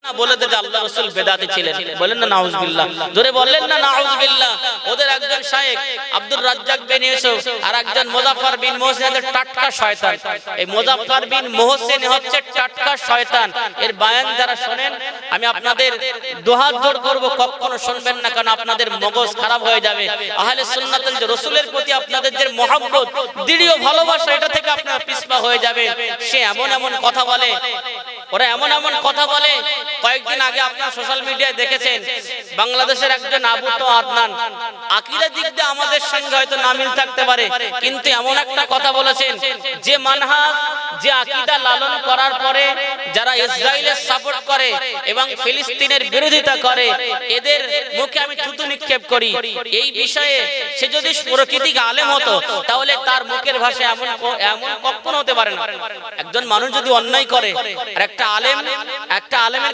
বলে দে যে আল্লাহ রাসূল বেদাতি ছিলেন, বলেন না নাউজুবিল্লাহ, জোরে বললেন না নাউজুবিল্লাহ। ওদের একজন শায়েখ আব্দুর রাজ্জাক বিন ইউসুফ আর একজন মুজাফফর বিন মুহসিন টাটকা শয়তান। এই মুজাফফর বিন মুহসিন হচ্ছে টাটকা শয়তান। এর বয়ান যারা শুনেন, আমি আপনাদের দুহাত জোড় করব, কখনো শুনবেন না, কারণ আপনাদের মগজ খারাপ হয়ে যাবে। আহলে সুন্নাত ওয়াল রাসূলের প্রতি আপনাদের যে মহব্বত, দৃঢ় ভালোবাসা, এটা থেকে আপনারা পিছপা হয়ে যাবে। সে এমন এমন কথা বলে, ওরা এমন এমন কথা বলে। কয়েকদিন আগে আপনারা সোশ্যাল মিডিয়ায় দেখেছেন, বাংলাদেশের একজন আবু তো আদনান, আকীদার দিক দিয়ে আমাদের সঙ্গে হয়তো না মিল থাকতে পারে, কিন্তু এমন একটা কথা বলেছেন যে মানহাজ, যে আকীদা লালন করার পরে যারা ইসরায়েলের সাপোর্ট করে এবং ফিলিস্তিনের বিরোধিতা করে, এদের মুখে আমি থুতু নিক্ষেপ করি। এই বিষয়ে সে যদি প্রকৃতিক আলেম হতো, তাহলে তার মুখের ভাষা এমন কখনো হতে পারে না। একজন মানুষ যদি অন্যায় করে আর একটা আলেমের